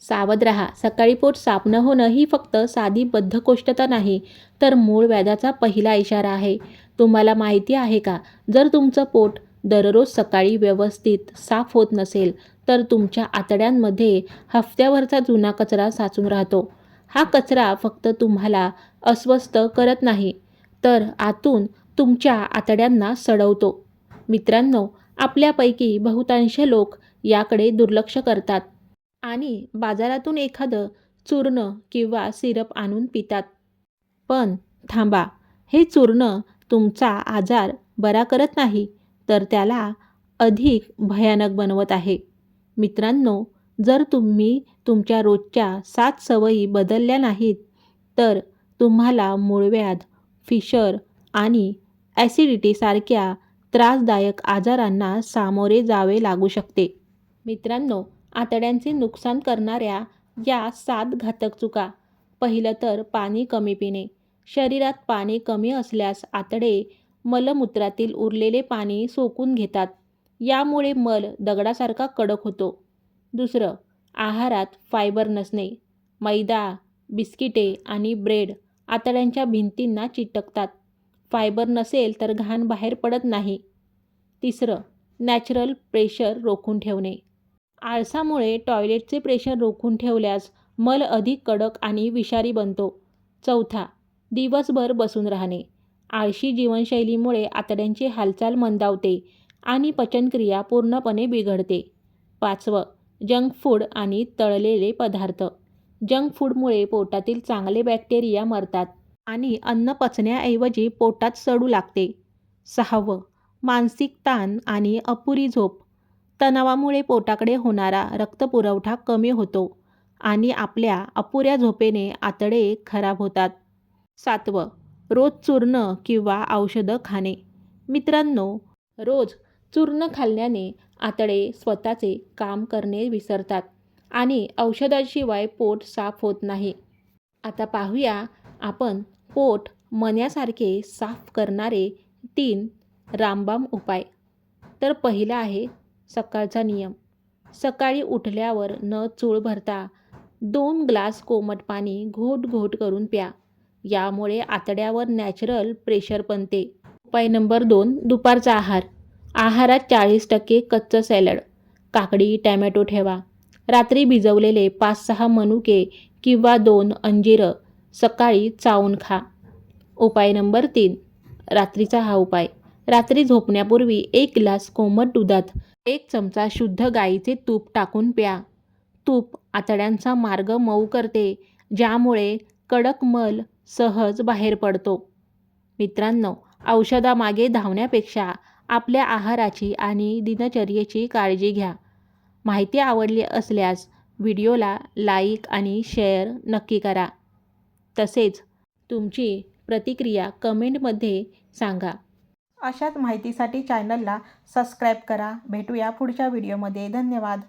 सावध राहा. सकाळी पोट साफ न होणं ही फक्त साधी बद्धकोष्ठता नाही, तर मूळ व्याधाचा पहिला इशारा आहे. तुम्हाला माहिती आहे का, जर तुमचं पोट दररोज सकाळी व्यवस्थित साफ होत नसेल, तर तुमच्या आतड्यांमध्ये हफ्त्यावरचा जुना कचरा साचून राहतो. हा कचरा फक्त तुम्हाला अस्वस्थ करत नाही, तर आतून तुमच्या आतड्यांना सडवतो. मित्रांनो, आपल्यापैकी बहुतांश लोक याकडे दुर्लक्ष करतात आणि बाजारातून एखादं चूर्ण किंवा सिरप आणून पितात. पण थांबा, हे चूर्ण तुमचा आजार बरा करत नाही, तर त्याला अधिक भयानक बनवत आहे. मित्रांनो, जर तुम्ही तुमच्या रोजच्या 7 सवयी बदलल्या नाहीत, तर तुम्हाला मूळव्याध, फिशर आणि ॲसिडिटीसारख्या त्रासदायक आजारांना सामोरे जावे लागू शकते. मित्रांनो, आतड्यांचे नुकसान करणाऱ्या या 7 घातक चुका. पहिलं तर पाणी कमी पिणे. शरीरात पाणी कमी असल्यास आतडे मलमूत्रातील उरलेले पाणी सोकून घेतात. यामुळे मल दगडासारखा कडक होतो. दुसरं, आहारात फायबर नसणे. मैदा, बिस्किटे आणि ब्रेड आतड्यांच्या भिंतींना चिटकतात. फायबर नसेल तर घाण बाहेर पडत नाही. तिसरं, नॅचरल प्रेशर रोखून ठेवणे. आळसामुळे टॉयलेटचे प्रेशर रोखून ठेवल्यास मल अधिक कडक आणि विषारी बनतो. चौथा, दिवसभर बसून राहणे. आळशी जीवनशैलीमुळे आतड्यांची हालचाल मंदावते आणि पचनक्रिया पूर्णपणे बिघडते. पाचवं, जंक फूड आणि तळलेले पदार्थ. जंक फूडमुळे पोटातील चांगले बॅक्टेरिया मरतात आणि अन्न पचण्याऐवजी पोटात सडू लागते. सहावं, मानसिक ताण आणि अपुरी झोप. तणावामुळे पोटाकडे होणारा रक्तपुरवठा कमी होतो आणि आपल्या अपुऱ्या झोपेने आतडे खराब होतात. सातवं, रोज चूर्ण किंवा औषधं खाणे. मित्रांनो, रोज चूर्ण खाल्ल्याने आतडे स्वतःचे काम करणे विसरतात आणि औषधाशिवाय पोट साफ होत नाही. आता पाहूया आपण पोट मण्यासारखे साफ करणारे 3 रामबाण उपाय. तर पहिला आहे सकाळचा नियम. सकाळी उठल्यावर न चूळ भरता 2 ग्लास कोमट पाणी घोट घोट करून प्या. यामुळे आतड्यावर नॅचरल प्रेशर बनते. उपाय नंबर 2, दुपारचा आहार. आहारात 40% कच्चं सॅलड, काकडी, टॅमॅटो ठेवा. रात्री भिजवलेले 5-6 मनुके किंवा 2 अंजीरं सकाळी चावून खा. उपाय नंबर 3, रात्रीचा हा उपाय. रात्री झोपण्यापूर्वी 1 ग्लास कोमट दुधात 1 चमचा शुद्ध गाईचे तूप टाकून प्या. तूप आतड्यांचा मार्ग मऊ करते, ज्यामुळे कडक मल सहज बाहेर पडतो. मित्रांनो, औषधामागे धावण्यापेक्षा आपल्या आहाराची आणि दिनचर्येची काळजी घ्या. माहिती आवडली असल्यास व्हिडिओला लाईक आणि शेअर नक्की करा. तसेच तुमची प्रतिक्रिया कमेंटमध्ये सांगा. अशाच माहितीसाठी चॅनलला सबस्क्राईब करा. भेटूया पुढच्या व्हिडिओमध्ये. धन्यवाद.